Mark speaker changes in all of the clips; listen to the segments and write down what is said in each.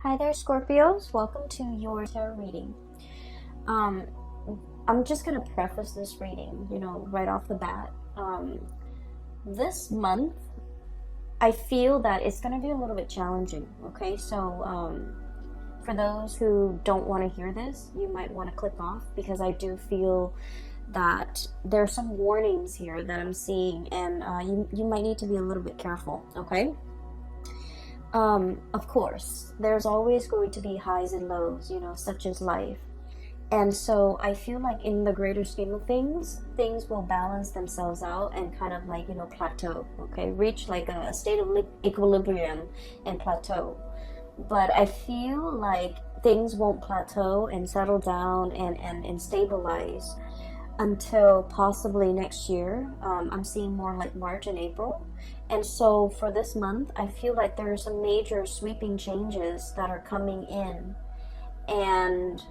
Speaker 1: Hi there, Scorpios. Welcome to your tarot reading. Um, I'm just going to preface this reading, right off the bat. This month, I feel that it's going to be a little bit challenging, okay? So, for those who don't want to hear this, you might want to click off because I do feel that there are some warnings here that I'm seeing, and you might need to be a little bit careful, okay? Of course, there's always going to be highs and lows, such as life. And so I feel like in the greater scheme of things, things will balance themselves out and kind of like, plateau, okay? Reach like a state of equilibrium and plateau. But I feel like things won't plateau and settle down and stabilize until possibly next year. I'm seeing more like March and April. And so for this month, I feel like there are some major sweeping changes that are coming in, and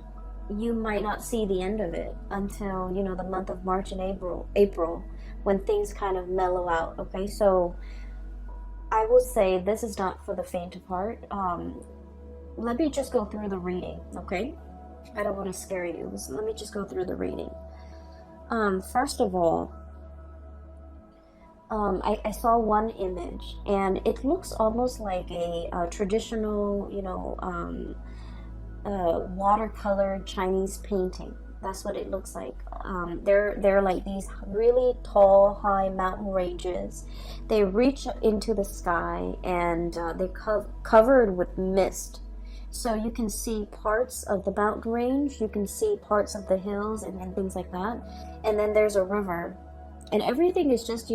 Speaker 1: you might not see the end of it until, the month of March and April, when things kind of mellow out, okay? So I will say this is not for the faint of heart. Let me just go through the reading, okay? I don't want to scare you. So let me just go through the reading. First of all, I saw one image, and it looks almost like a traditional, watercolor Chinese painting. That's what it looks like. They're like these really tall, high mountain ranges. They reach into the sky, and they're covered with mist. So you can see parts of the mountain range, you can see parts of the hills and things like that. And then there's a river. And everything is just,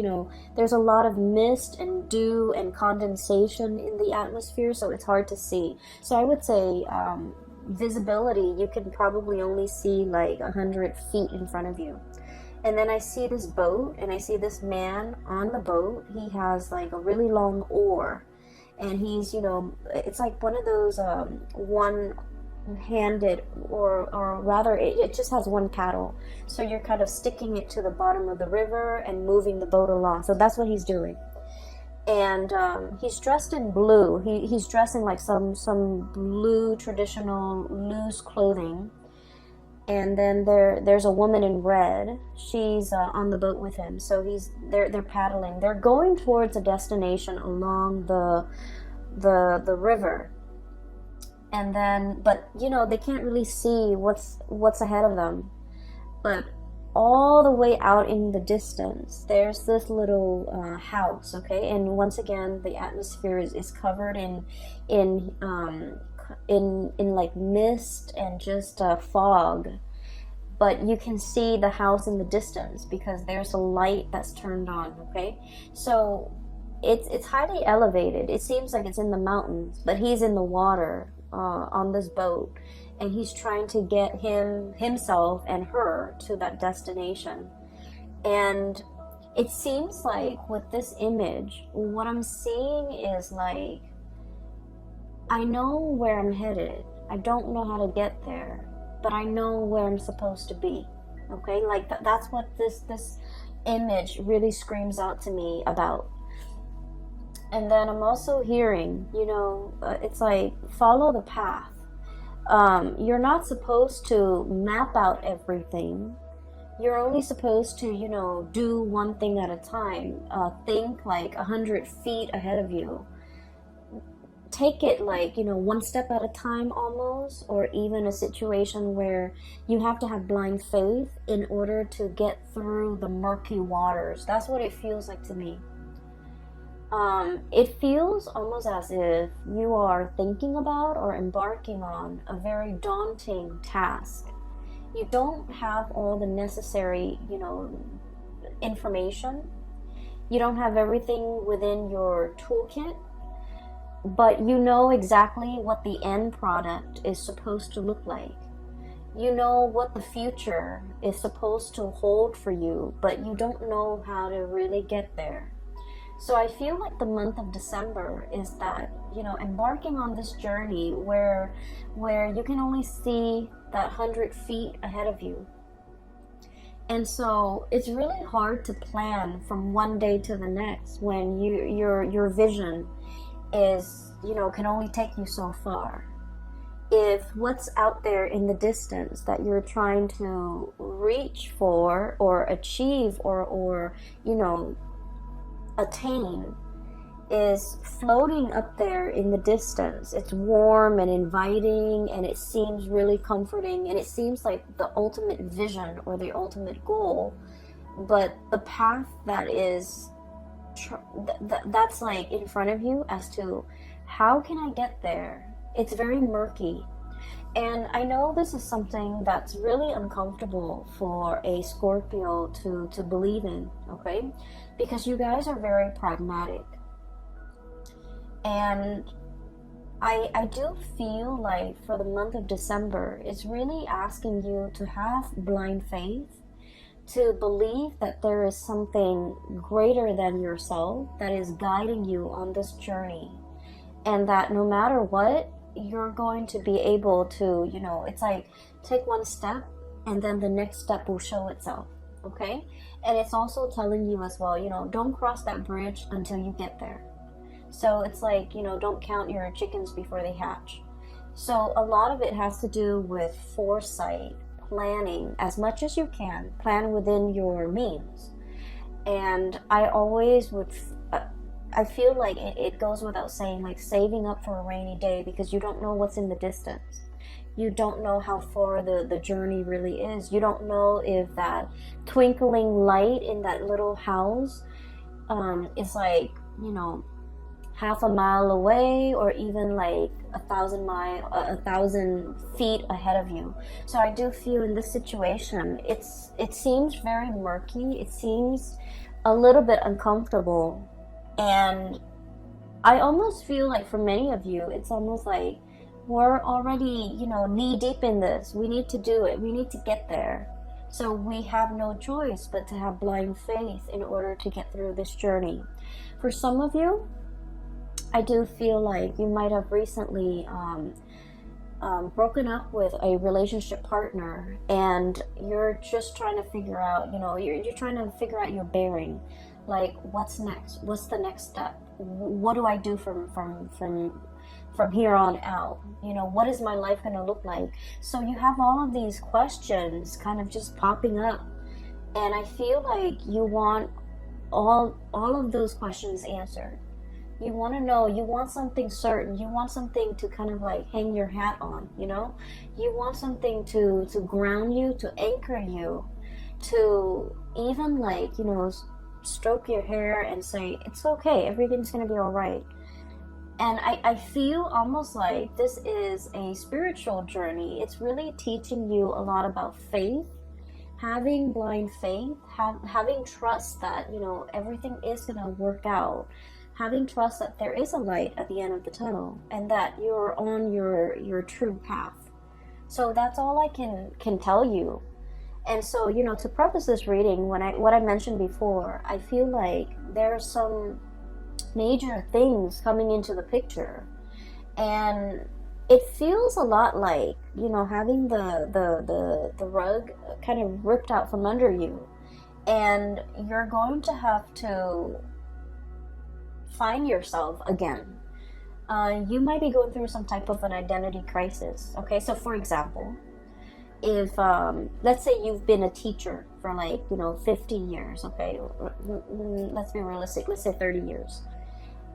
Speaker 1: there's a lot of mist and dew and condensation in the atmosphere, so it's hard to see. So I would say visibility, you can probably only see like 100 feet in front of you. And then I see this boat, and I see this man on the boat. He has like a really long oar. And he's, it's like one of those one-handed, or rather, it just has one paddle. So you're kind of sticking it to the bottom of the river and moving the boat along. So that's what he's doing. And he's dressed in blue. He's dressed in like some blue traditional loose clothing. And then there's a woman in red. She's on the boat with him. So they're paddling. They're going towards a destination along the river. And then, but they can't really see what's ahead of them. But all the way out in the distance, there's this little house. Okay, and once again, the atmosphere is covered in like mist and just fog, but you can see the house in the distance because there's a light that's turned on. Okay, so it's highly elevated. It seems like it's in the mountains, but he's in the water on this boat, and he's trying to get himself and her to that destination. And it seems like with this image, what I'm seeing is like, I know where I'm headed. I don't know how to get there, but I know where I'm supposed to be. Okay, like that's what this image really screams out to me about. And then I'm also hearing, it's like, follow the path. You're not supposed to map out everything. You're only supposed to, do one thing at a time. Think like 100 feet ahead of you. Take it like, one step at a time almost, or even a situation where you have to have blind faith in order to get through the murky waters. That's what it feels like to me. It feels almost as if you are thinking about or embarking on a very daunting task. You don't have all the necessary, information. You don't have everything within your toolkit, but you know exactly what the end product is supposed to look like. You know what the future is supposed to hold for you, but you don't know how to really get there. So I feel like the month of December is that, embarking on this journey where you can only see that 100 feet ahead of you. And so it's really hard to plan from one day to the next when your vision is, can only take you so far. if what's out there in the distance that you're trying to reach for or achieve or you know, attain is floating up there in the distance, it's warm and inviting and it seems really comforting and it seems like the ultimate vision or the ultimate goal, but the path that is that's like in front of you as to how can I get there, it's very murky. And I know this is something that's really uncomfortable for a Scorpio to believe in, okay? Because you guys are very pragmatic. And I do feel like for the month of December, it's really asking you to have blind faith, to believe that there is something greater than yourself that is guiding you on this journey. And that no matter what, you're going to be able to, you know, it's like take one step and then the next step will show itself, okay? And it's also telling you as well, you know, don't cross that bridge until you get there. So it's like, you know, don't count your chickens before they hatch. So a lot of it has to do with foresight, planning as much as you can, plan within your means. And I always would I feel like it goes without saying, like saving up for a rainy day, because you don't know what's in the distance. You don't know how far the journey really is. You don't know if that twinkling light in that little house is like, you know, half a mile away or even like 1,000 feet ahead of you. So I do feel in this situation, it seems very murky. It seems a little bit uncomfortable. And I almost feel like for many of you, it's almost like we're already, you know, knee deep in this. We need to do it. We need to get there. So we have no choice but to have blind faith in order to get through this journey. For some of you, I do feel like you might have recently broken up with a relationship partner and you're just trying to figure out, you know, you're trying to figure out your bearing. Like, what's next? What's the next step? What do I do from here on out? You know, what is my life going to look like? So you have all of these questions kind of just popping up. And I feel like you want all of those questions answered. You want to know, you want something certain, you want something to kind of like hang your hat on, you know? You want something to ground you, to anchor you, to even like, you know, stroke your hair and say, it's okay, everything's going to be all right. And I feel almost like this is a spiritual journey. It's really teaching you a lot about faith, having blind faith, having trust that, you know, everything is going to work out, having trust that there is a light at the end of the tunnel and that you're on your true path. So that's all I can tell you. And so, you know, to preface this reading, what I mentioned before, I feel like there are some major things coming into the picture. And it feels a lot like, you know, having the rug kind of ripped out from under you. And you're going to have to find yourself again. You might be going through some type of an identity crisis. Okay, so for example, if let's say you've been a teacher for like, you know, 50 years, okay, let's be realistic, let's say 30 years,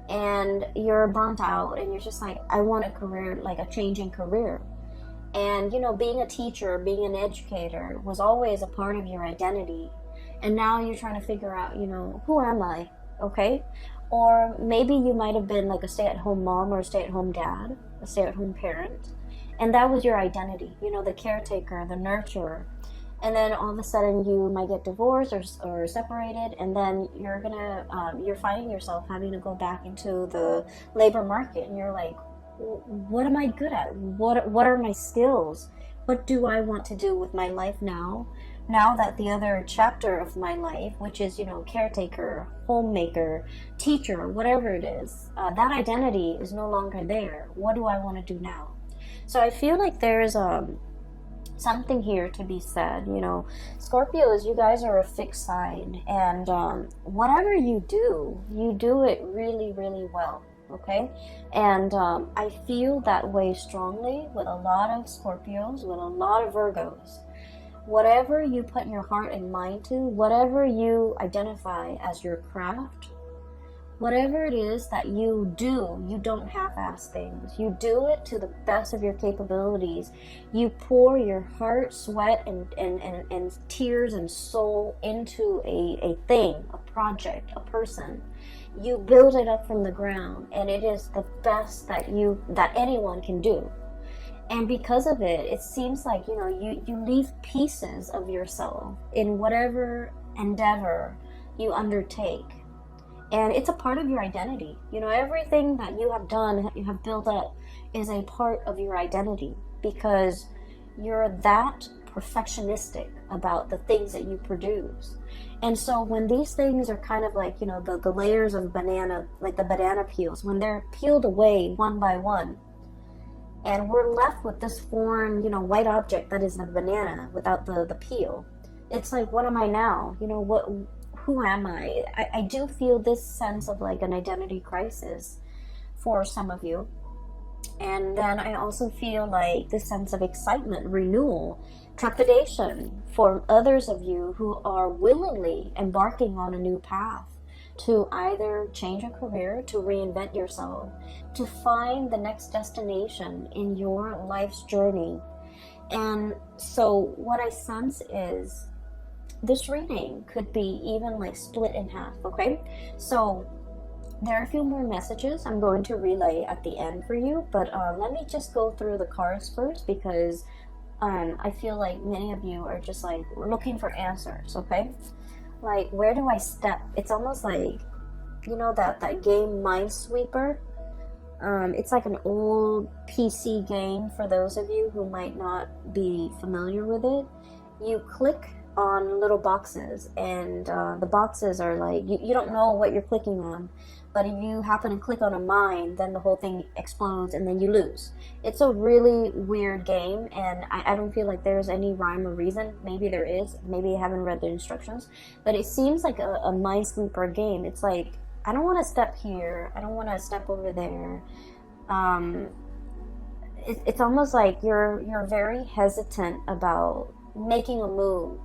Speaker 1: and you're burnt out and you're just like, I want a career, like a changing career. And, you know, being a teacher, being an educator was always a part of your identity, and now you're trying to figure out, you know, who am I? Okay. Or maybe you might have been like a stay-at-home mom or a stay-at-home dad, a stay-at-home parent, and that was your identity, you know, the caretaker, the nurturer. And then all of a sudden you might get divorced or separated, and then you're finding yourself having to go back into the labor market, and you're like, what am I good at? What are my skills? What do I want to do with my life now that the other chapter of my life, which is, you know, caretaker, homemaker, teacher, whatever it is, that identity is no longer there. What do I want to do now? So I feel like there's something here to be said. You know, Scorpios, you guys are a fixed sign, and whatever you do it really, really well. okay? And I feel that way strongly with a lot of Scorpios, with a lot of Virgos. Whatever you put your heart and mind to, whatever you identify as your craft, whatever it is that you do, you don't half-ass things. You do it to the best of your capabilities. You pour your heart, sweat, and tears and soul into a thing, a project, a person. You build it up from the ground, and it is the best that anyone can do. And because of it, it seems like, you know, you leave pieces of yourself in whatever endeavor you undertake. And it's a part of your identity. You know, everything that you have done, you have built up, is a part of your identity, because you're that perfectionistic about the things that you produce. And so when these things are kind of like, you know, the layers of banana, like the banana peels, when they're peeled away one by one, and we're left with this foreign, you know, white object that is a banana without the peel, it's like, what am I now? You know, who am I? I do feel this sense of like an identity crisis for some of you. And then I also feel like this sense of excitement, renewal, trepidation for others of you who are willingly embarking on a new path to either change a career, to reinvent yourself, to find the next destination in your life's journey. And so what I sense is this reading could be even like split in half, okay? So there are a few more messages I'm going to relay at the end for you, but let me just go through the cards first, because I feel like many of you are just like looking for answers, okay? Like, where do I step? It's almost like, you know, that game Minesweeper. It's like an old PC game for those of you who might not be familiar with it. You click on little boxes, and the boxes are like, you don't know what you're clicking on, but if you happen to click on a mine, then the whole thing explodes and then you lose. It's a really weird game, and I don't feel like there's any rhyme or reason. Maybe there is, maybe I haven't read the instructions, but it seems like a Minesweeper game. It's like, I don't want to step here, I don't want to step over there. It's almost like you're very hesitant about making a move.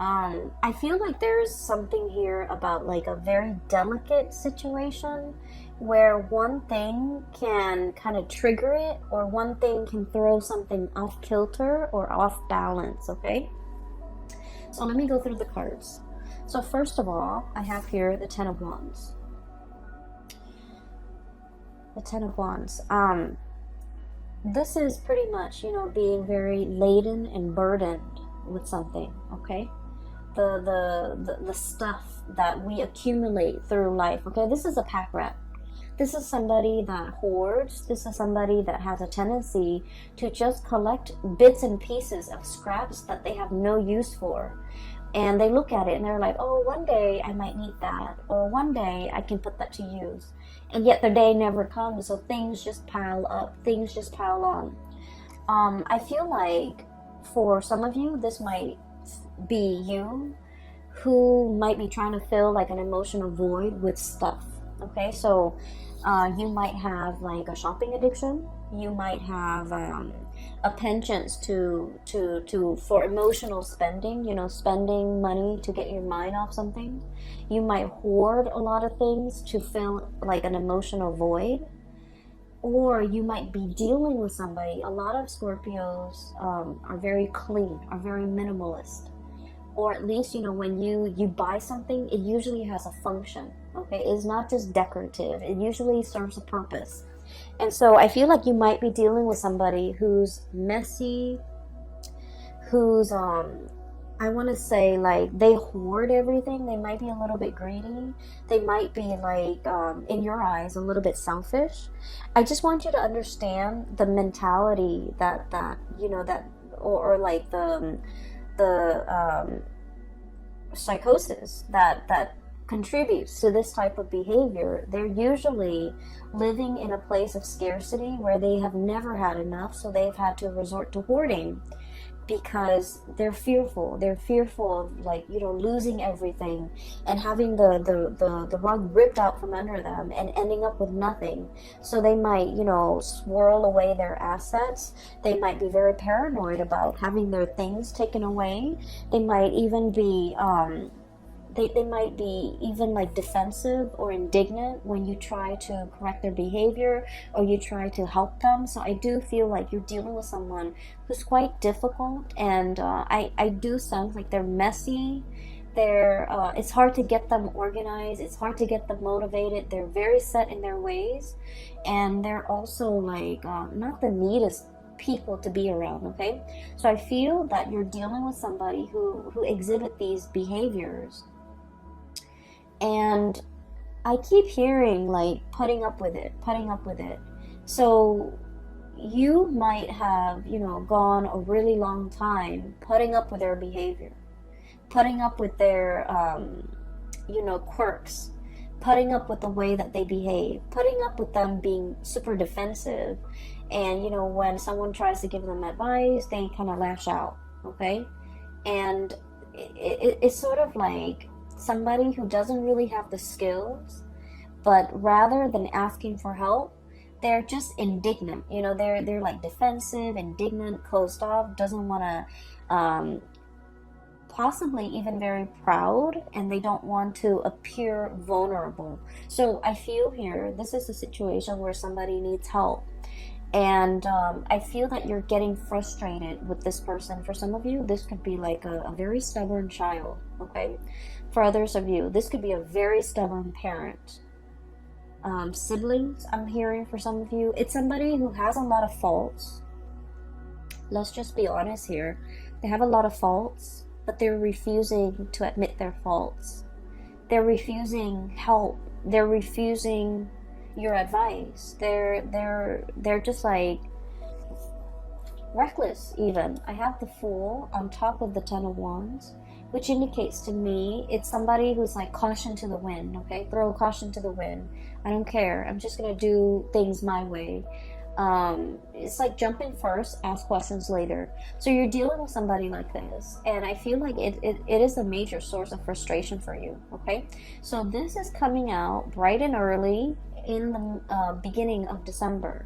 Speaker 1: I feel like there's something here about like a very delicate situation where one thing can kind of trigger it, or one thing can throw something off kilter or off balance, okay? So let me go through the cards. So first of all, I have here the Ten of Wands. The Ten of Wands. This is pretty much, you know, being very laden and burdened with something, okay? The stuff that we accumulate through life, okay? This is a pack rat. This is somebody that hoards. This is somebody that has a tendency to just collect bits and pieces of scraps that they have no use for. And they look at it and they're like, oh, one day I might need that, or one day I can put that to use. And yet the day never comes, so things just pile up, things just pile on. I feel like for some of you, this might be you who might be trying to fill like an emotional void with stuff, okay? So you might have like a shopping addiction. You might have a penchant for emotional spending, you know, spending money to get your mind off something. You might hoard a lot of things to fill like an emotional void. Or you might be dealing with somebody. A lot of Scorpios are very clean, are very minimalist. Or at least, you know, when you buy something, it usually has a function, okay? It's not just decorative. It usually serves a purpose. And so I feel like you might be dealing with somebody who's messy, who's, I want to say, like, they hoard everything. They might be a little bit greedy. They might be, like, in your eyes, a little bit selfish. I just want you to understand the mentality that you know, that, or like the psychosis that contributes to this type of behavior. They're usually living in a place of scarcity where they have never had enough, so they've had to resort to hoarding. because they're fearful. They're fearful of, like, you know, losing everything and having the rug ripped out from under them and ending up with nothing. So they might, you know, swirl away their assets. They might be very paranoid about having their things taken away. They might even be they might be even like defensive or indignant when you try to correct their behavior or you try to help them. So I do feel like you're dealing with someone who's quite difficult, and I do sense like they're messy. They're it's hard to get them organized, it's hard to get them motivated. They're very set in their ways, and they're also like not the neatest people to be around. Okay, so I feel that you're dealing with somebody who exhibit these behaviors, and I keep hearing like putting up with it, putting up with it. So you might have, you know, gone a really long time putting up with their behavior, putting up with their you know, quirks, putting up with the way that they behave, putting up with them being super defensive. And you know, when someone tries to give them advice, they kind of lash out. Okay, and it's sort of like somebody who doesn't really have the skills, but rather than asking for help, they're just indignant. You know, they're like defensive, indignant, closed off, doesn't want to, possibly even very proud, and they don't want to appear vulnerable. So I feel here, this is a situation where somebody needs help. And I feel that you're getting frustrated with this person. For some of you, this could be like a very stubborn child, okay? For others of you, this could be a very stubborn parent. Siblings, I'm hearing for some of you. It's somebody who has a lot of faults. Let's just be honest here. They have a lot of faults, but they're refusing to admit their faults. They're refusing help. They're refusing your advice. They're just like reckless even. I have the Fool on top of the Ten of Wands, which indicates to me it's somebody who's like caution to the wind. Okay, throw caution to the wind. I don't care, I'm just gonna do things my way. It's like jump in first, ask questions later. So you're dealing with somebody like this, and I feel like it is a major source of frustration for you. Okay, so this is coming out bright and early in the beginning of December.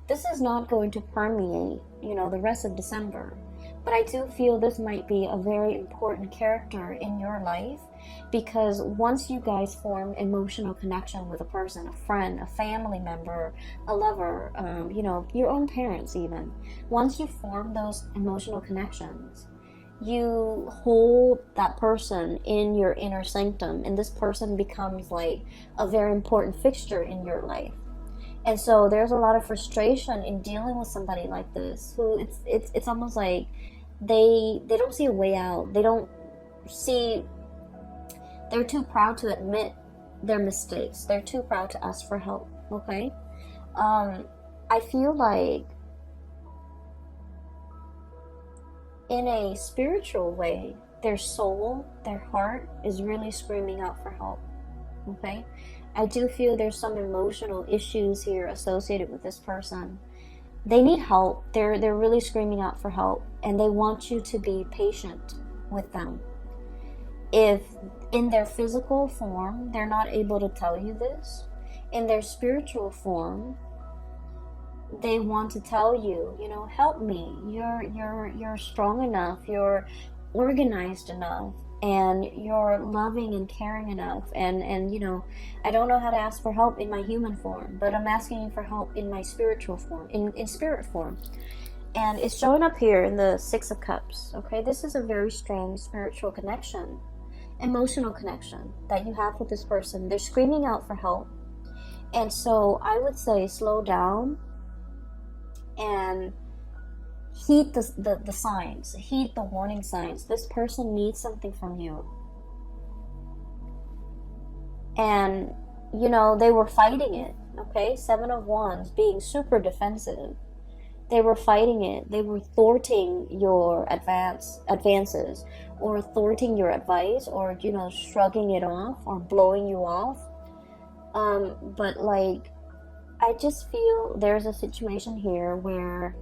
Speaker 1: This is not going to permeate, you know, the rest of December, but I do feel this might be a very important character in your life, because once you guys form emotional connection with a person, a friend, a family member, a lover, you know, your own parents even, once you form those emotional connections, you hold that person in your inner sanctum, and this person becomes like a very important fixture in your life. And so there's a lot of frustration in dealing with somebody like this, who it's almost like they don't see a way out. They don't see, they're too proud to admit their mistakes. They're too proud to ask for help. Okay, I feel like in a spiritual way, their soul, their heart is really screaming out for help. Okay, I do feel there's some emotional issues here associated with this person. They need help. They're really screaming out for help, and they want you to be patient with them. If in their physical form they're not able to tell you this, in their spiritual form they want to tell you, you know, help me. You're strong enough. You're organized enough, and you're loving and caring enough, and you know, I don't know how to ask for help in my human form, but I'm asking you for help in my spiritual form, in spirit form. And it's showing up here in the Six of Cups. Okay, this is a very strong spiritual connection, emotional connection that you have with this person. They're screaming out for help, and so I would say slow down and heed the signs, heed the warning signs. This person needs something from you. And you know, they were fighting it. Okay, Seven of Wands, being super defensive. They were fighting it. They were thwarting your advances, or thwarting your advice, or, you know, shrugging it off or blowing you off. But like, I just feel there's a situation here where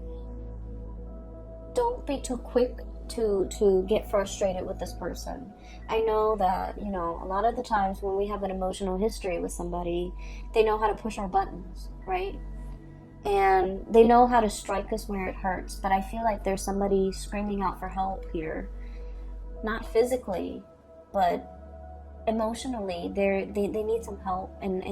Speaker 1: don't be too quick to get frustrated with this person. I know that, you know, a lot of the times when we have an emotional history with somebody, they know how to push our buttons, right? And they know how to strike us where it hurts. But I feel like there's somebody screaming out for help here. Not physically, but emotionally. They need some help. And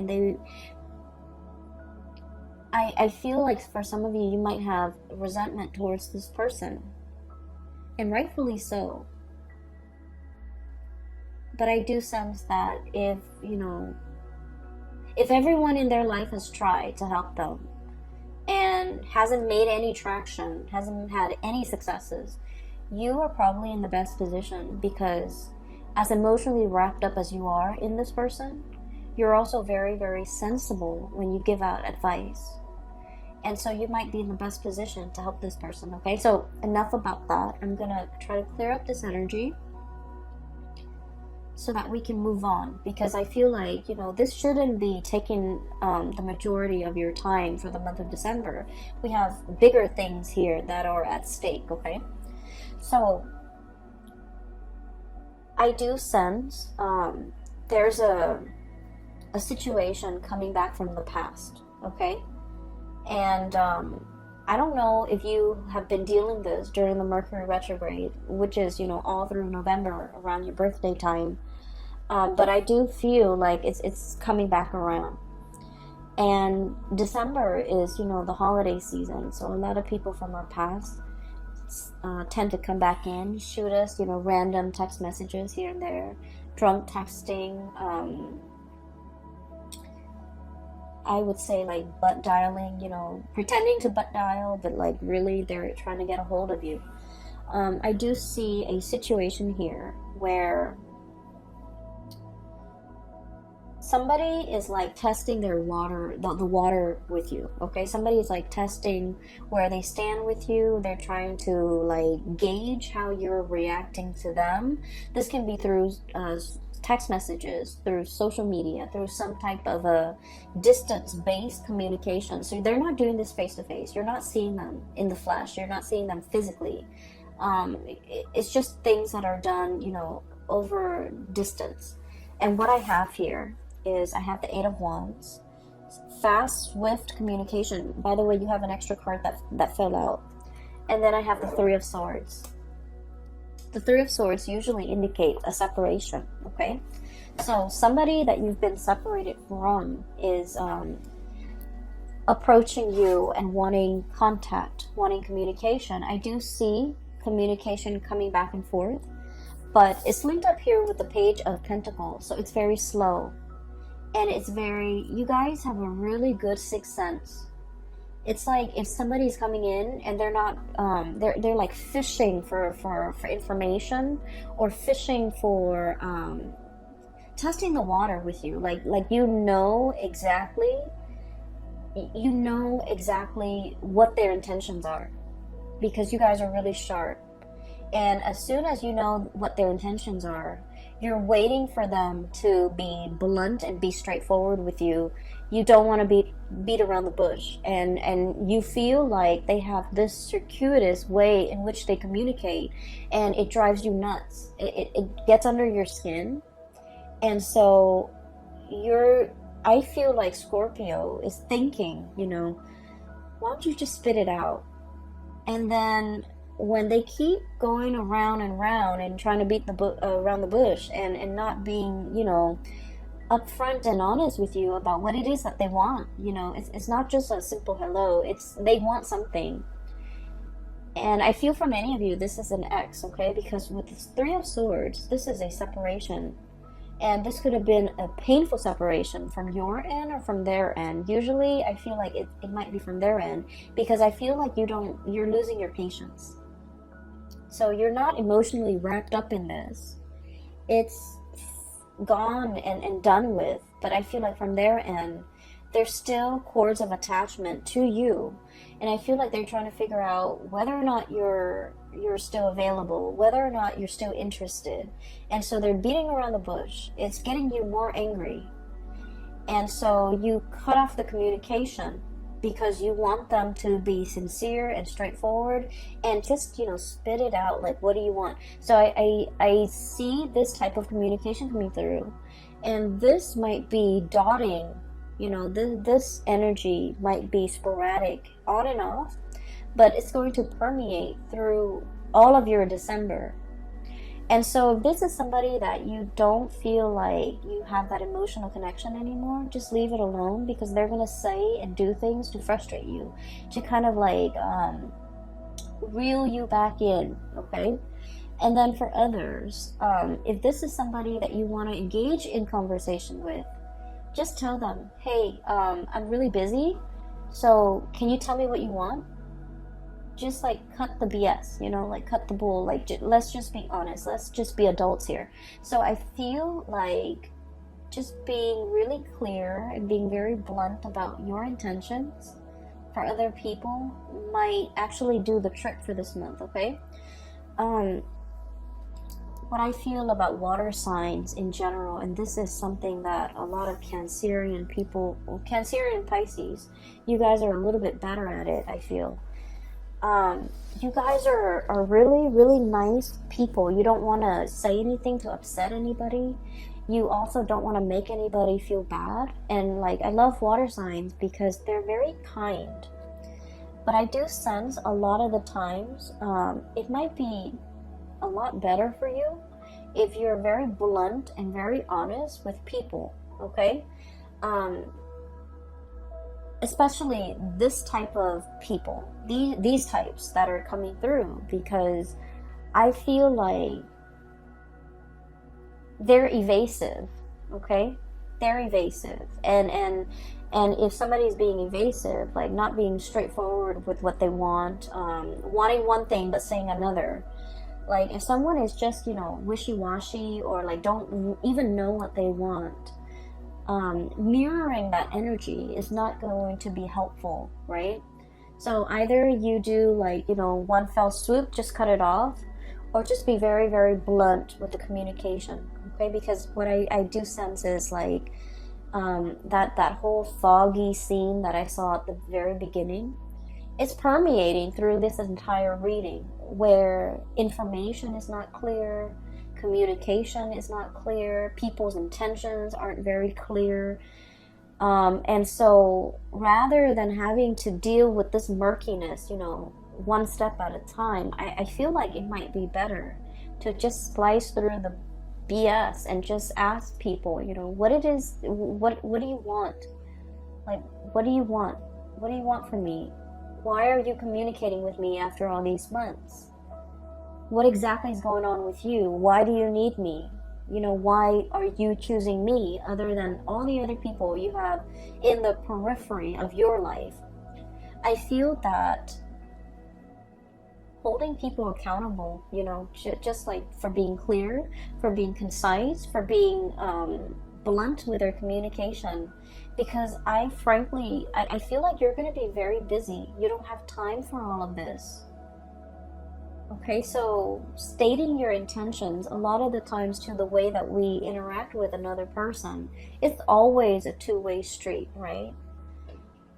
Speaker 1: I feel like for some of you, you might have resentment towards this person. And rightfully so. But I do sense that if, you know, if everyone in their life has tried to help them and hasn't made any traction, hasn't had any successes, you are probably in the best position, because as emotionally wrapped up as you are in this person, you're also very, very sensible when you give out advice. And so you might be in the best position to help this person, okay? So enough about that. I'm going to try to clear up this energy so that we can move on, because I feel like, you know, this shouldn't be taking the majority of your time for the month of December. We have bigger things here that are at stake, okay? So I do sense there's a situation coming back from the past, okay? And I don't know if you have been dealing this during the Mercury retrograde, which is, you know, all through November around your birthday time. But I do feel like it's coming back around. And December is, you know, the holiday season. So a lot of people from our past tend to come back in, shoot us, you know, random text messages here and there, drunk texting, I would say like butt dialing, you know, pretending to butt dial, but like really they're trying to get a hold of you. I do see a situation here where somebody is like testing their water, the water with you, okay? Somebody is like testing where they stand with you. They're trying to like gauge how you're reacting to them. This can be through text messages, through social media, through some type of a distance-based communication. So they're not doing this face-to-face. You're not seeing them in the flesh. You're not seeing them physically. It's just things that are done, you know, over distance. And what I have here is I have the Eight of Wands. Fast, swift communication. By the way, you have an extra card that fell out. And then I have the Three of Swords. The Three of Swords usually indicate a separation, okay? So somebody that you've been separated from is approaching you and wanting contact, wanting communication. I do see communication coming back and forth, but it's linked up here with the Page of Pentacles, so it's very slow. And it's very, you guys have a really good sixth sense. It's like if somebody's coming in and they're not, they're like fishing for information, or fishing for testing the water with you. Like you know exactly what their intentions are, because you guys are really sharp. And as soon as you know what their intentions are, you're waiting for them to be blunt and be straightforward with you. You don't want to beat around the bush, and you feel like they have this circuitous way in which they communicate, and it drives you nuts. It gets under your skin. And so I feel like Scorpio is thinking, you know, why don't you just spit it out? And then when they keep going around and round and trying to beat around the bush and not being, you know, upfront and honest with you about what it is that they want, you know, it's not just a simple hello. They want something. And I feel for many of you, this is an X, okay? Because with this Three of Swords, this is a separation. And this could have been a painful separation from your end or from their end. Usually, I feel like it might be from their end, because I feel like you're losing your patience. So you're not emotionally wrapped up in this. It's gone and done with. But I feel like from their end, there's still cords of attachment to you. And I feel like they're trying to figure out whether or not you're still available, whether or not you're still interested. And so they're beating around the bush. It's getting you more angry. And so you cut off the communication. because you want them to be sincere and straightforward and just, you know, spit it out. Like, what do you want? So I see this type of communication coming through, and this might be dotting, you know, this energy might be sporadic, on and off, but it's going to permeate through all of your December. And so if this is somebody that you don't feel like you have that emotional connection anymore, just leave it alone, because they're going to say and do things to frustrate you, to kind of like reel you back in, okay? And then for others, if this is somebody that you want to engage in conversation with, just tell them, hey, I'm really busy, so can you tell me what you want? Just like cut the BS, you know, like cut the bull, like let's just be honest, let's just be adults here. So I feel like just being really clear and being very blunt about your intentions for other people might actually do the trick for this month, okay? What I feel about water signs in general, and this is something that a lot of Cancerian people, Cancerian Pisces, you guys are a little bit better at it, I feel. You guys are really, really nice people. You don't want to say anything to upset anybody. You also don't want to make anybody feel bad. And like, I love water signs because they're very kind. But I do sense a lot of the times, it might be a lot better for you if you're very blunt and very honest with people, okay? Especially this type of people, these types that are coming through, because I feel like they're evasive, okay? They're evasive, and if somebody's being evasive, like not being straightforward with what they want, wanting one thing but saying another, like if someone is just, you know, wishy-washy, or like don't even know what they want, mirroring that energy is not going to be helpful, right? So either you do like, you know, one fell swoop, just cut it off, or just be very, very blunt with the communication, okay? Because what I do sense is like that whole foggy scene that I saw at the very beginning, it's permeating through this entire reading, where information is not clear, communication is not clear, people's intentions aren't very clear, and so rather than having to deal with this murkiness, you know, one step at a time, I feel like it might be better to just slice through the BS and just ask people, you know, what it is, what do you want? Like, what do you want? What do you want from me? Why are you communicating with me after all these months? What exactly is going on with you? Why do you need me? You know, why are you choosing me other than all the other people you have in the periphery of your life? I feel that holding people accountable, you know, just like for being clear, for being concise, for being blunt with their communication, because I frankly feel like you're going to be very busy. You don't have time for all of this. Okay, so stating your intentions, a lot of the times to the way that we interact with another person, it's always a two-way street, right?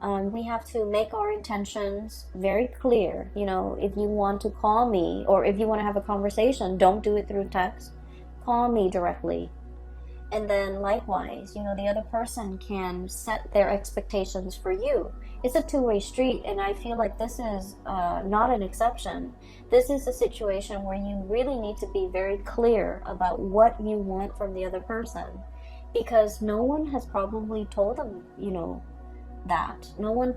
Speaker 1: We have to make our intentions very clear. You know, if you want to call me, or if you want to have a conversation, don't do it through text. Call me directly. And then likewise, you know, the other person can set their expectations for you. It's a two-way street, and I feel like this is not an exception. This is a situation where you really need to be very clear about what you want from the other person, because no one has probably told them, you know, that. No one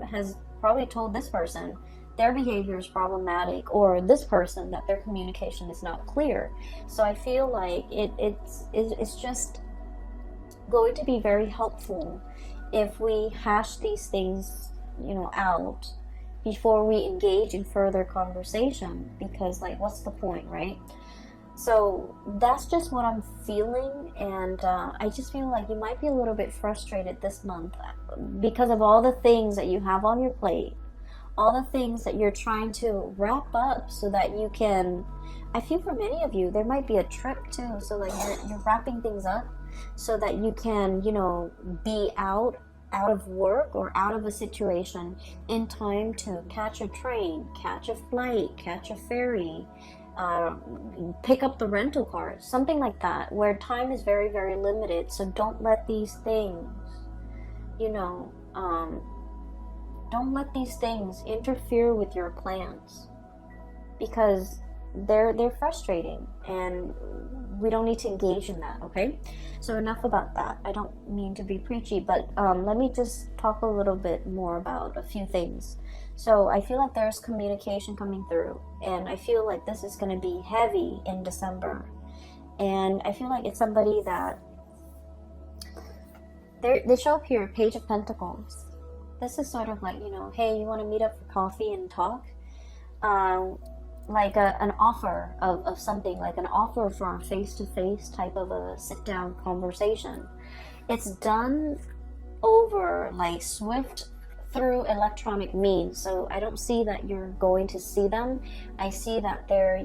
Speaker 1: has probably told this person their behavior is problematic, or this person that their communication is not clear. So I feel like it's just going to be very helpful if we hash these things, you know, out before we engage in further conversation, because like, what's the point, right? So that's just what I'm feeling, and I just feel like you might be a little bit frustrated this month because of all the things that you have on your plate, all the things that you're trying to wrap up so that you can, I feel for many of you, there might be a trip too, so like you're wrapping things up so that you can, you know, be out out of work or out of a situation in time to catch a train, catch a flight, catch a ferry, pick up the rental car, something like that, where time is very, very limited. So don't let these things, don't let these things interfere with your plans, because they're frustrating and we don't need to engage in that. Okay, so enough about that. I don't mean to be preachy, but let me just talk a little bit more about a few things. So I feel like there's communication coming through, and I feel like this is going to be heavy in December, and I feel like it's somebody that they show up here, Page of Pentacles. This is sort of like, hey, you want to meet up for coffee and talk? Like an offer of something, like an offer for a face-to-face type of a sit-down conversation. It's done over like swift through electronic means, so I don't see that you're going to see them. I see that they're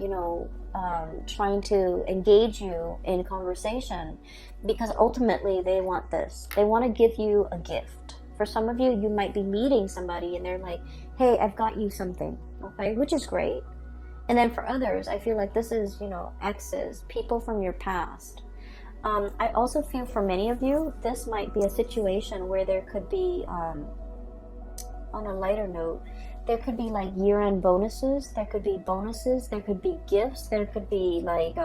Speaker 1: trying to engage you in conversation, because ultimately they want this. They want to give you a gift. For some of you, you might be meeting somebody and they're like, hey, I've got you something, okay, which is great. And then for others, I feel like this is, exes, people from your past. I also feel for many of you, this might be a situation where there could be, on a lighter note, there could be like year-end bonuses, there could be bonuses, there could be gifts, there could be like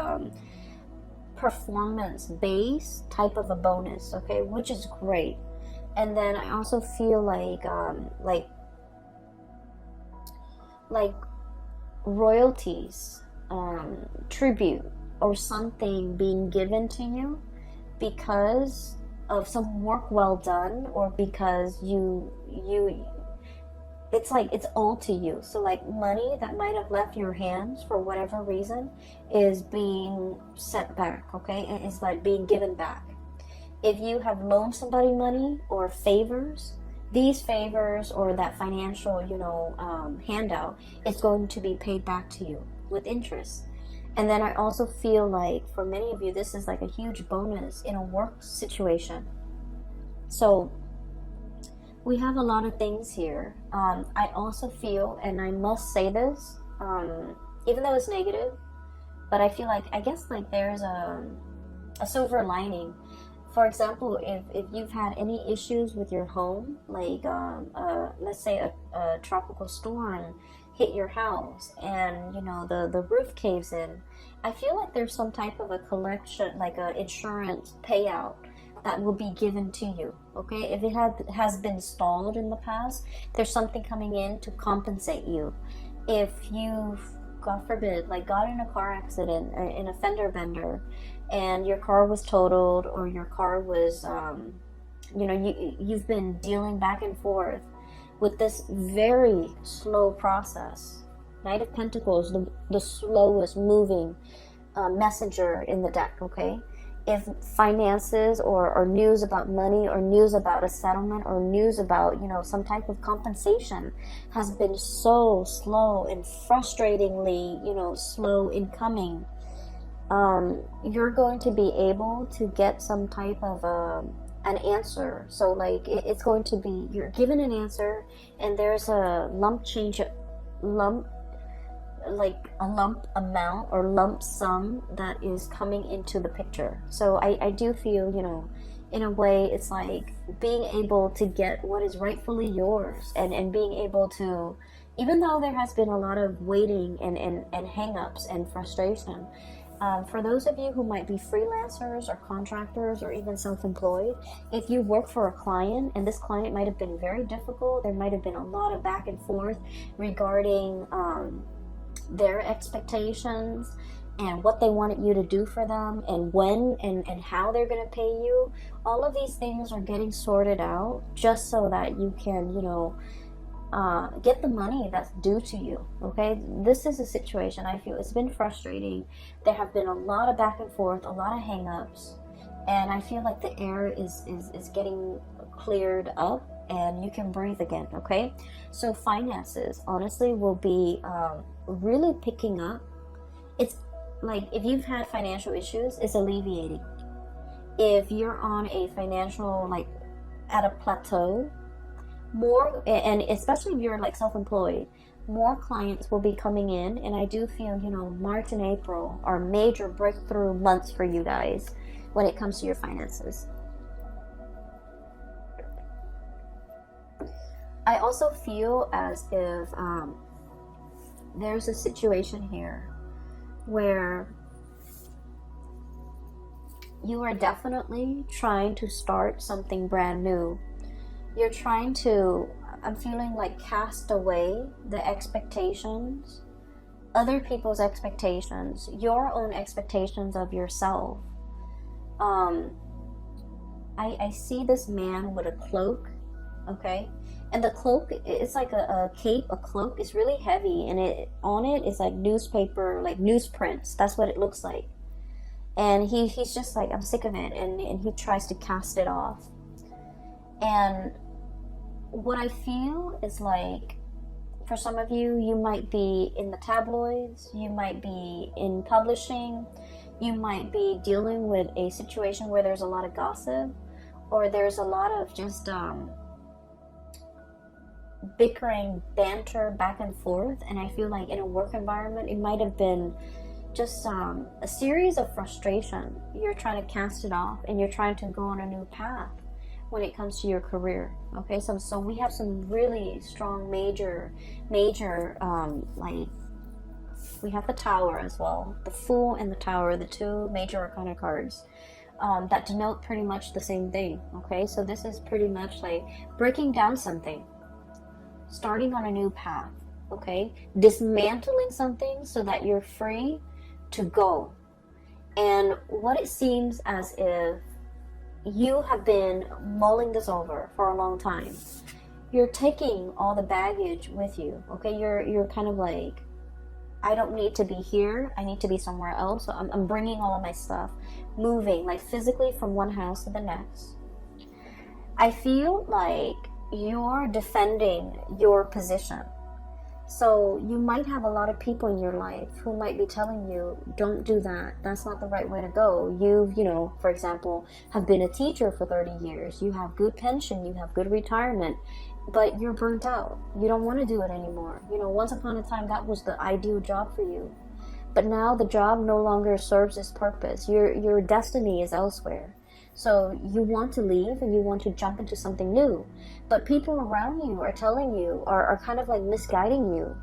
Speaker 1: performance-based type of a bonus, okay, which is great. And then I also feel like royalties, tribute, or something being given to you because of some work well done, or because it's like it's all to you. So like money that might have left your hands for whatever reason is being sent back, okay? It is like being given back. If you have loaned somebody money or favors, these favors or that financial, handout is going to be paid back to you with interest. And then I also feel like for many of you, this is like a huge bonus in a work situation. So we have a lot of things here. I also feel, and I must say this, even though it's negative, but I feel like, I guess like there's a silver lining. For example, if you've had any issues with your home, like let's say a tropical storm hit your house and the roof caves in, I feel like there's some type of a collection, like an insurance payout that will be given to you, okay? If it has been stalled in the past, there's something coming in to compensate you. If you've, God forbid, like got in a car accident, in a fender bender, and your car was totaled, or your car was, you've been dealing back and forth with this very slow process. Knight of Pentacles, the slowest moving messenger in the deck, okay? If finances or news about money, or news about a settlement, or news about, some type of compensation has been so slow and frustratingly, slow in coming, you're going to be able to get some type of an answer. So like it's going to be, you're given an answer, and there's a lump amount or lump sum that is coming into the picture. So I do feel, in a way, it's like being able to get what is rightfully yours, and being able to, even though there has been a lot of waiting and hang-ups and frustration, for those of you who might be freelancers or contractors or even self-employed, if you work for a client and this client might have been very difficult, there might have been a lot of back and forth regarding their expectations and what they wanted you to do for them, and when and how they're going to pay you. All of these things are getting sorted out just so that you can, get the money that's due to you, okay? This is a situation, I feel, it's been frustrating. There have been a lot of back and forth, a lot of hang-ups, and I feel like the air is getting cleared up and you can breathe again, okay? So finances, honestly, will be really picking up. It's like if you've had financial issues, it's alleviating. If you're on a financial, like at a plateau. More, and especially if you're like self-employed, more clients will be coming in, and I do feel, you know, March and April are major breakthrough months for you guys when it comes to your finances. I also feel as if there's a situation here where you are definitely trying to start something brand new. You're trying to, I'm feeling like, cast away the expectations, other people's expectations, your own expectations of yourself. I see this man with a cloak, okay? And the cloak, it's like a cape, a cloak. It's really heavy, and on it is like newspaper, like newsprints. That's what it looks like. And he's just like, I'm sick of it, and he tries to cast it off. And what I feel is like, for some of you, you might be in the tabloids, you might be in publishing, you might be dealing with a situation where there's a lot of gossip, or there's a lot of just bickering, banter back and forth. And I feel like in a work environment, it might have been just a series of frustration. You're trying to cast it off, and you're trying to go on a new path when it comes to your career. Okay, so we have some really strong major like, we have the Tower as well, the Fool and the Tower, the two major arcana cards that denote pretty much the same thing. Okay, so this is pretty much like breaking down something, starting on a new path. Okay, dismantling something so that you're free to go. And what it seems as if you have been mulling this over for a long time. You're taking all the baggage with you. Okay, you're kind of like, I don't need to be here, I need to be somewhere else. So I'm bringing all of my stuff, moving like physically from one house to the next. I feel like you're defending your position. So you might have a lot of people in your life who might be telling you, don't do that, that's not the right way to go. You know, for example, have been a teacher for 30 years, you have good pension, you have good retirement, but you're burnt out. You don't want to do it anymore. You know, once upon a time, that was the ideal job for you. But now the job no longer serves its purpose. Your destiny is elsewhere. So you want to leave and you want to jump into something new. But people around you are telling you, are kind of like misguiding you,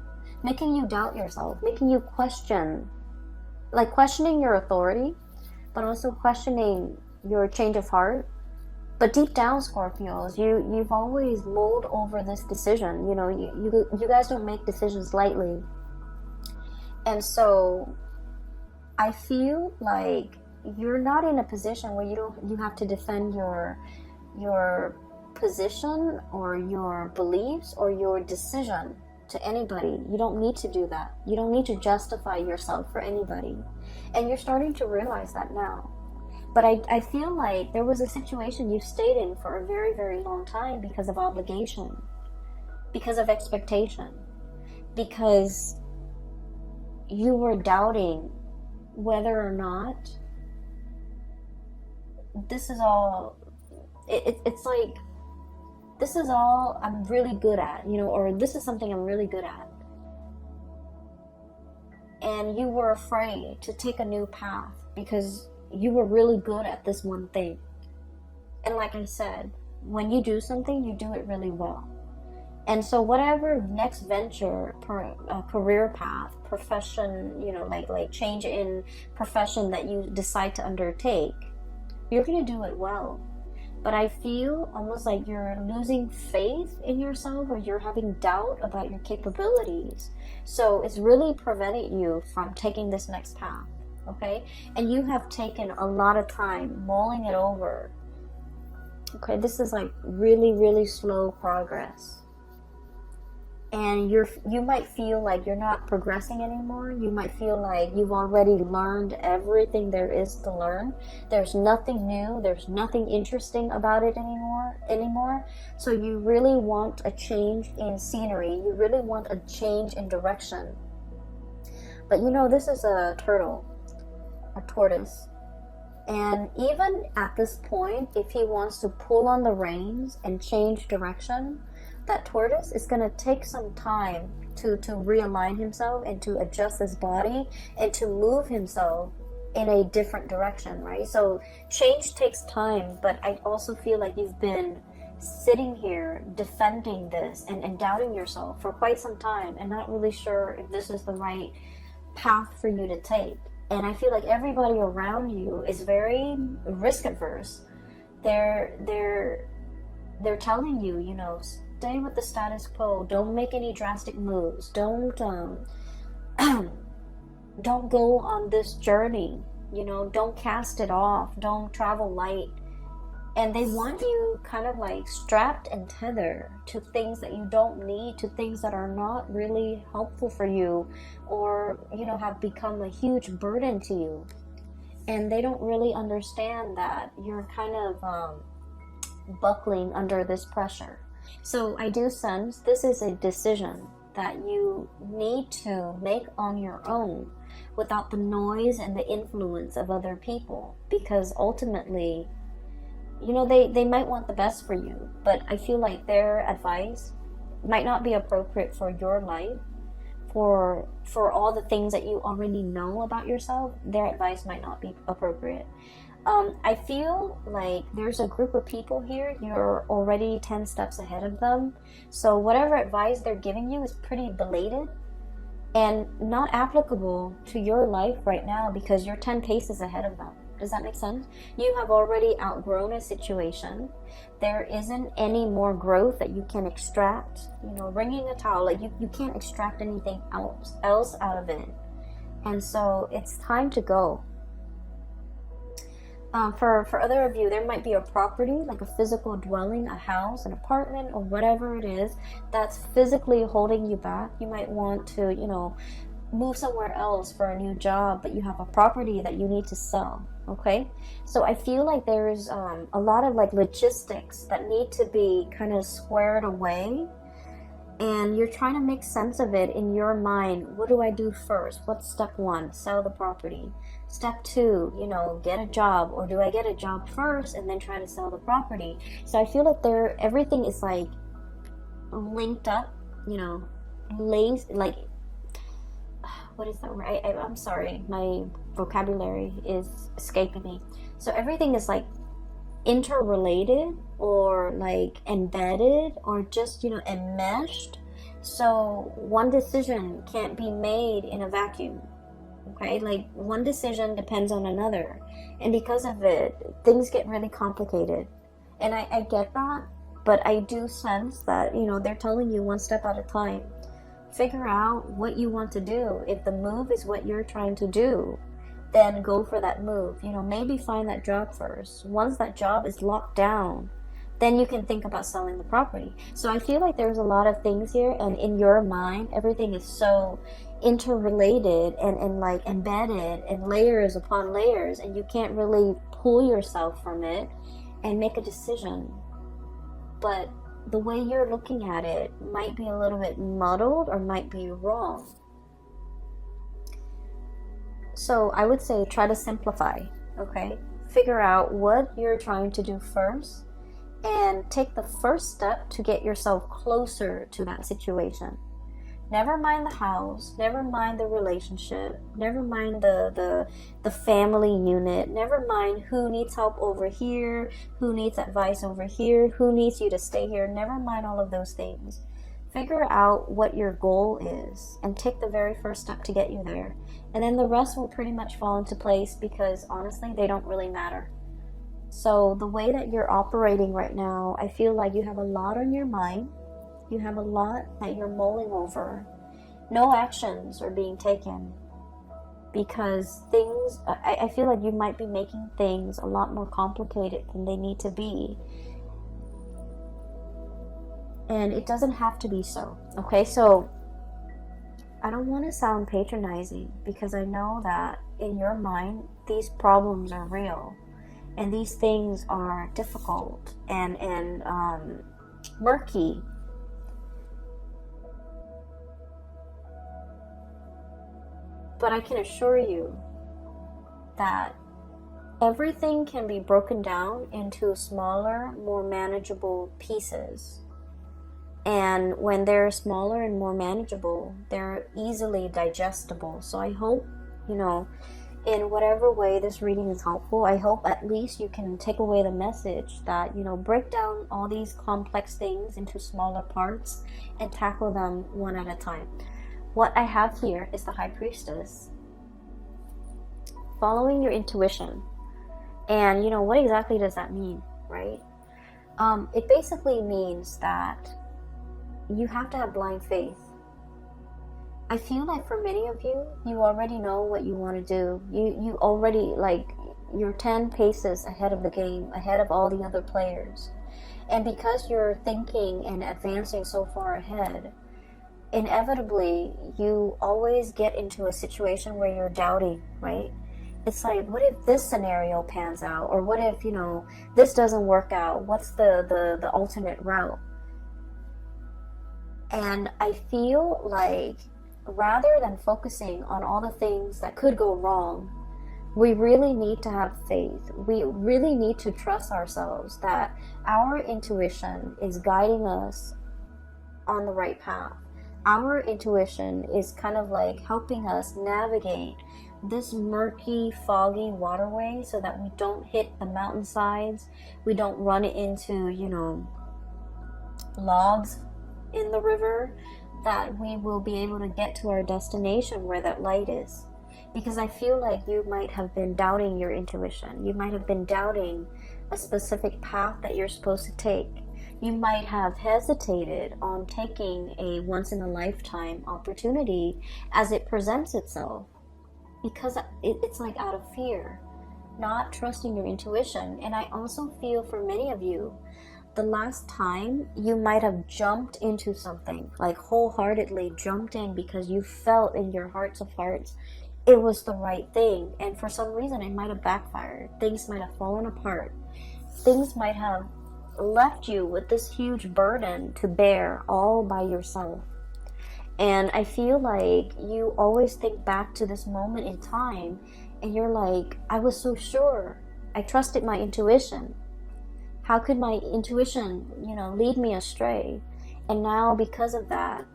Speaker 1: making you doubt yourself, making you question, like questioning your authority, but also questioning your change of heart. But deep down, Scorpios, you've always mulled over this decision. You know, you guys don't make decisions lightly. And so I feel like you're not in a position where you have to defend your position or your beliefs or your decision to anybody. You don't need to do that. You don't need to justify yourself for anybody. And you're starting to realize that now. But I feel like there was a situation you stayed in for a very, very long time because of obligation, because of expectation, because you were doubting whether or not this is all, it's like, this is all I'm really good at, you know, or this is something I'm really good at. And you were afraid to take a new path because you were really good at this one thing. And like I said, when you do something, you do it really well. And so whatever next venture, career path, profession, you know, like change in profession that you decide to undertake, you're going to do it well. But I feel almost like you're losing faith in yourself, or you're having doubt about your capabilities. So it's really preventing you from taking this next path, okay? And you have taken a lot of time mulling it over. Okay, this is like really, really slow progress. And you might feel like you're not progressing anymore. You might feel like you've already learned everything there is to learn. There's nothing new. There's nothing interesting about it anymore. So you really want a change in scenery. You really want a change in direction. But you know, this is a turtle, a tortoise. And even at this point, if he wants to pull on the reins and change direction, that tortoise is going to take some time to realign himself and to adjust his body and to move himself in a different direction, right? So change takes time, but I also feel like you've been sitting here defending this and doubting yourself for quite some time and not really sure if this is the right path for you to take. And I feel like everybody around you is very risk adverse. They're telling you, you know, stay with the status quo. Don't make any drastic moves. Don't don't go on this journey. You know, don't cast it off. Don't travel light. And they want you kind of like strapped and tethered to things that you don't need, to things that are not really helpful for you, or, you know, have become a huge burden to you. And they don't really understand that you're kind of buckling under this pressure. So I do sense this is a decision that you need to make on your own without the noise and the influence of other people, because ultimately, you know, they might want the best for you, but I feel like their advice might not be appropriate for your life, for all the things that you already know about yourself. Their advice might not be appropriate. I feel like there's a group of people here, you're already 10 steps ahead of them, so whatever advice they're giving you is pretty belated and not applicable to your life right now, because you're 10 paces ahead of them. Does that make sense? You have already outgrown a situation. There isn't any more growth that you can extract. You know, wringing a towel, like you can't extract anything else out of it. And so it's time to go. For other of you, there might be a property, like a physical dwelling, a house, an apartment, or whatever it is that's physically holding you back. You might want to, you know, move somewhere else for a new job, but you have a property that you need to sell. Okay, so I feel like there's a lot of like logistics that need to be kind of squared away, and you're trying to make sense of it in your mind. What do I do first? What's step one? Sell the property. Step two, you know, get a job, or do I get a job first and then try to sell the property? So I feel like everything is like linked up, you know, like, what is that word? I'm sorry, my vocabulary is escaping me. So everything is like interrelated, or like embedded, or just, you know, enmeshed. So one decision can't be made in a vacuum. Okay, like one decision depends on another, and because of it, things get really complicated. And I get that, but I do sense that, you know, they're telling you one step at a time. Figure out what you want to do. If the move is what you're trying to do, then go for that move. You know, maybe find that job first. Once that job is locked down, then you can think about selling the property. So I feel like there's a lot of things here, and in your mind, everything is so interrelated and like embedded and layers upon layers, and you can't really pull yourself from it and make a decision. But the way you're looking at it might be a little bit muddled or might be wrong. So I would say try to simplify, okay? Figure out what you're trying to do first and take the first step to get yourself closer to that situation. Never mind the house, never mind the relationship, never mind the family unit, never mind who needs help over here, who needs advice over here, who needs you to stay here, never mind all of those things. Figure out what your goal is and take the very first step to get you there. And then the rest will pretty much fall into place, because honestly, they don't really matter. So the way that you're operating right now, I feel like you have a lot on your mind. You have a lot that you're mulling over. No actions are being taken, because things, I feel like you might be making things a lot more complicated than they need to be. And it doesn't have to be so, okay? So I don't want to sound patronizing, because I know that in your mind, these problems are real, and these things are difficult and murky. But I can assure you that everything can be broken down into smaller, more manageable pieces. And when they're smaller and more manageable, they're easily digestible. So I hope, you know, in whatever way this reading is helpful, I hope at least you can take away the message that, you know, break down all these complex things into smaller parts and tackle them one at a time. What I have here is the High Priestess. Following your intuition. And, you know, what exactly does that mean, right? It basically means that you have to have blind faith. I feel like for many of you, you already know what you want to do. You already, like, you're 10 paces ahead of the game, ahead of all the other players. And because you're thinking and advancing so far ahead, inevitably, you always get into a situation where you're doubting, right? It's like, what if this scenario pans out? Or what if, you know, this doesn't work out? What's the alternate route? And I feel like rather than focusing on all the things that could go wrong, we really need to have faith. We really need to trust ourselves that our intuition is guiding us on the right path. Our intuition is kind of like helping us navigate this murky, foggy waterway so that we don't hit the mountainsides, we don't run into, you know, logs in the river, that we will be able to get to our destination where that light is. Because I feel like you might have been doubting your intuition. You might have been doubting a specific path that you're supposed to take. You might have hesitated on taking a once-in-a-lifetime opportunity as it presents itself. Because it's like out of fear, not trusting your intuition. And I also feel for many of you, the last time you might have jumped into something, like wholeheartedly jumped in because you felt in your hearts of hearts it was the right thing, and for some reason it might have backfired. Things might have fallen apart. Things might have left you with this huge burden to bear all by yourself. And I feel like you always think back to this moment in time and you're like, I was so sure. I trusted my intuition. How could my intuition, you know, lead me astray? And now because of that,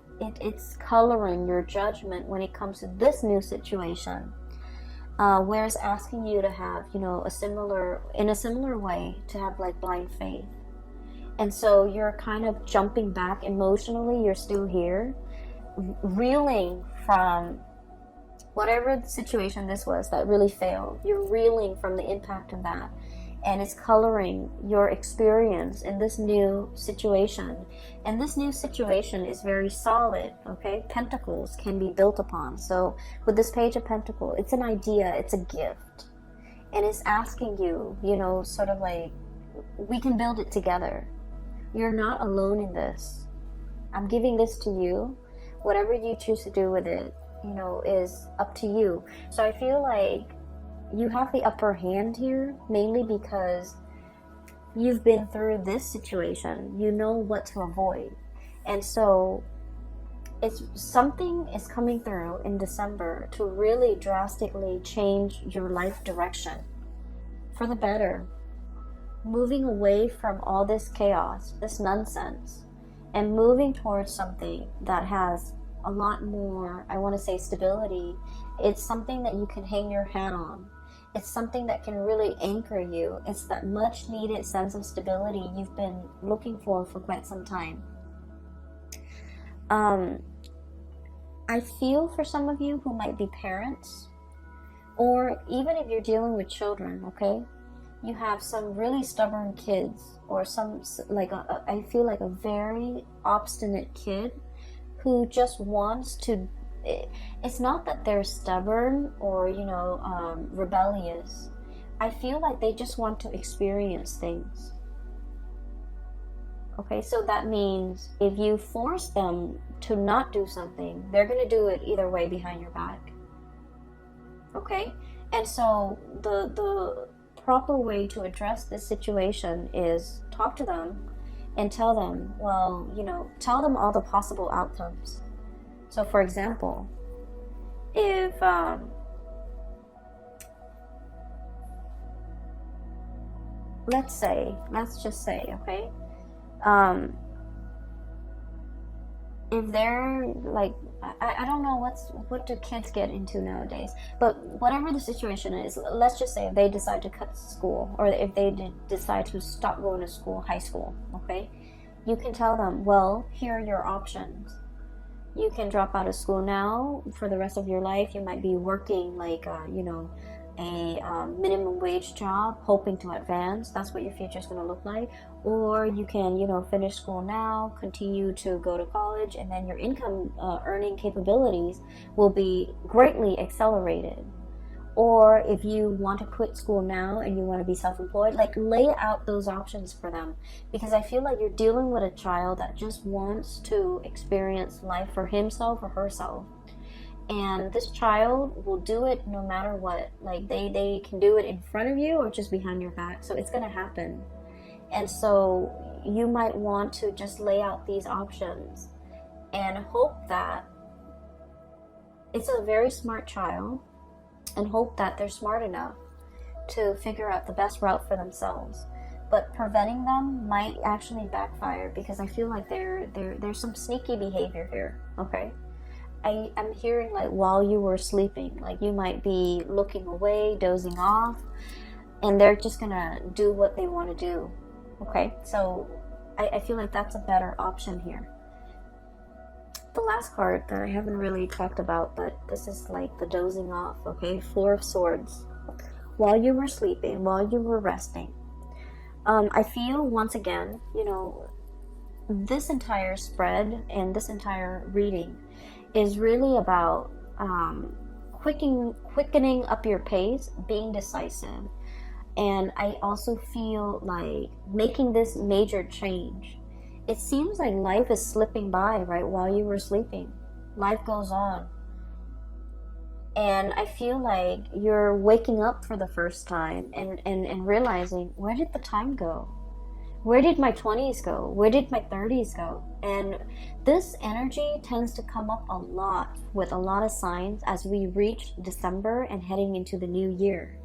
Speaker 1: it's coloring your judgment when it comes to this new situation. Where it's asking you to have, you know, in a similar way, to have like blind faith. And so you're kind of jumping back emotionally. You're still here, reeling from whatever the situation this was that really failed. You're reeling from the impact of that. And it's coloring your experience in this new situation. And this new situation is very solid, okay? Pentacles can be built upon. So with this Page of Pentacles, it's an idea, it's a gift. And it's asking you, you know, sort of like, we can build it together. You're not alone in this. I'm giving this to you. Whatever you choose to do with it, you know, is up to you. So I feel like you have the upper hand here, mainly because you've been through this situation. You know what to avoid. And so it's something is coming through in December to really drastically change your life direction for the better. Moving away from all this chaos, this nonsense, and moving towards something that has a lot more, I want to say, stability. It's something that you can hang your hat on. It's something that can really anchor you. It's that much needed sense of stability you've been looking for quite some time. I feel for some of you who might be parents, or even if you're dealing with children, okay? You have some really stubborn kids, or I feel like a very obstinate kid who just wants to, it's not that they're stubborn or, you know, rebellious. I feel like they just want to experience things. Okay, so that means if you force them to not do something, they're going to do it either way behind your back. Okay? And so the proper way to address this situation is talk to them and tell them, well, you know, tell them all the possible outcomes. So for example, if let's just say, okay, if they're like, I don't know what do kids get into nowadays, but whatever the situation is, let's just say if they decide to cut school, or if they decide to stop going to school, high school, okay, you can tell them, well, here are your options. You can drop out of school now for the rest of your life. You might be working like a minimum wage job, hoping to advance. That's what your future is going to look like. Or you can, finish school now, continue to go to college, and then your income earning capabilities will be greatly accelerated. Or if you want to quit school now and you want to be self-employed, like, lay out those options for them, because I feel like you're dealing with a child that just wants to experience life for himself or herself. And this child will do it no matter what. Like, they can do it in front of you or just behind your back. So it's going to happen. And so you might want to just lay out these options and hope that it's a very smart child, and hope that they're smart enough to figure out the best route for themselves. But preventing them might actually backfire, because I feel like there's some sneaky behavior here, okay? I'm hearing, like, while you were sleeping, like, you might be looking away, dozing off, and they're just gonna do what they want to do, okay? So I feel like that's a better option here. The last card that I haven't really talked about, but this is like the dozing off, okay? Four of Swords. While you were sleeping, while you were resting, I feel, once again, this entire spread and this entire reading is really about quickening up your pace, being decisive. And I also feel like making this major change. It seems like life is slipping by, right, while you were sleeping. Life goes on. And I feel like you're waking up for the first time and realizing, where did the time go? Where did my 20s go? Where did my 30s go? And this energy tends to come up a lot with a lot of signs as we reach December and heading into the new year.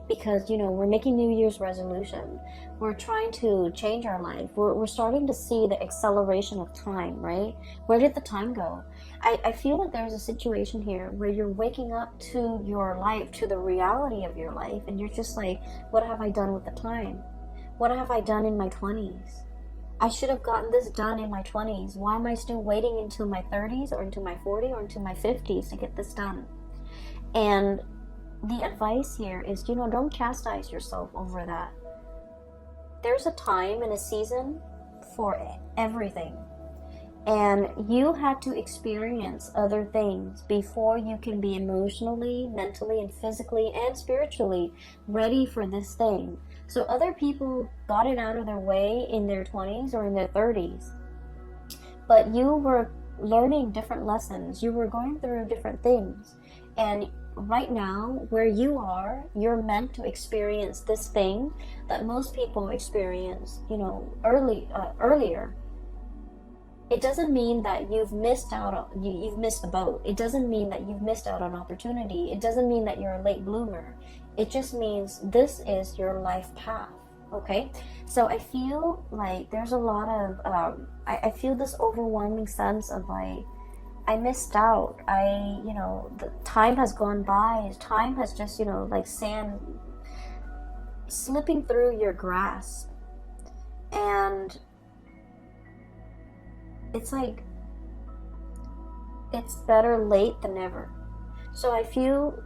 Speaker 1: Because, we're making New Year's resolution. We're trying to change our life. We're starting to see the acceleration of time, right? Where did the time go? I feel like there's a situation here where you're waking up to your life, to the reality of your life, and you're just like, what have I done with the time? What have I done in my 20s? I should have gotten this done in my 20s. Why am I still waiting into my 30s or into my 40s or into my 50s to get this done? And the advice here is, don't chastise yourself over that. There's a time and a season for everything. And you had to experience other things before you can be emotionally, mentally, and physically, and spiritually ready for this thing. So other people got it out of their way in their 20s or in their 30s. But you were learning different lessons. You were going through different things. And right now, where you are, you're meant to experience this thing that most people experience, earlier. It doesn't mean that you've missed out on, you've missed the boat. It doesn't mean that you've missed out on opportunity. It doesn't mean that you're a late bloomer. It just means this is your life path, okay? So I feel like there's a lot of, I feel this overwhelming sense of like, I missed out. The time has gone by. Time has just, like sand slipping through your grasp. And it's like, it's better late than never. So I feel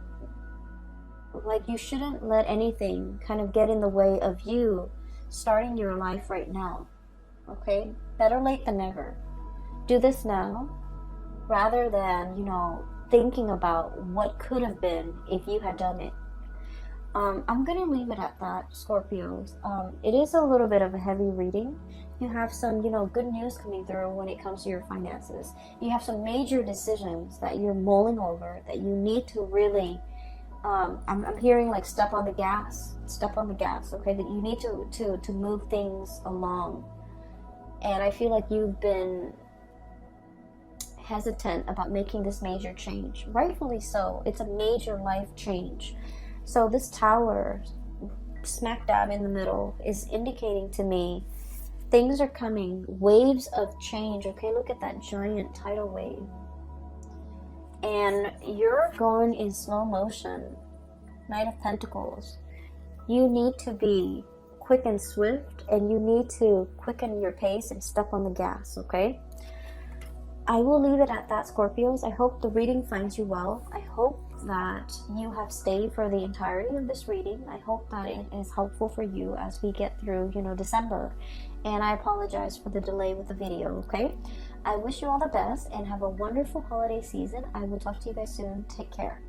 Speaker 1: like you shouldn't let anything kind of get in the way of you starting your life right now. Okay? Better late than never. Do this now, rather than, thinking about what could have been if you had done it. I'm going to leave it at that, Scorpios. It is a little bit of a heavy reading. You have some, good news coming through when it comes to your finances. You have some major decisions that you're mulling over, that you need to really, I'm hearing like step on the gas, okay? That you need to move things along. And I feel like you've been hesitant about making this major change. Rightfully so. It's a major life change. So this Tower smack dab in the middle is indicating to me things are coming, waves of change. Okay, look at that giant tidal wave. And you're going in slow motion. Knight of Pentacles. You need to be quick and swift, and you need to quicken your pace and step on the gas, okay? I will leave it at that, Scorpios. I hope the reading finds you well. I hope that you have stayed for the entirety of this reading. I hope that it is helpful for you as we get through, December. And I apologize for the delay with the video, okay? I wish you all the best and have a wonderful holiday season. I will talk to you guys soon. Take care.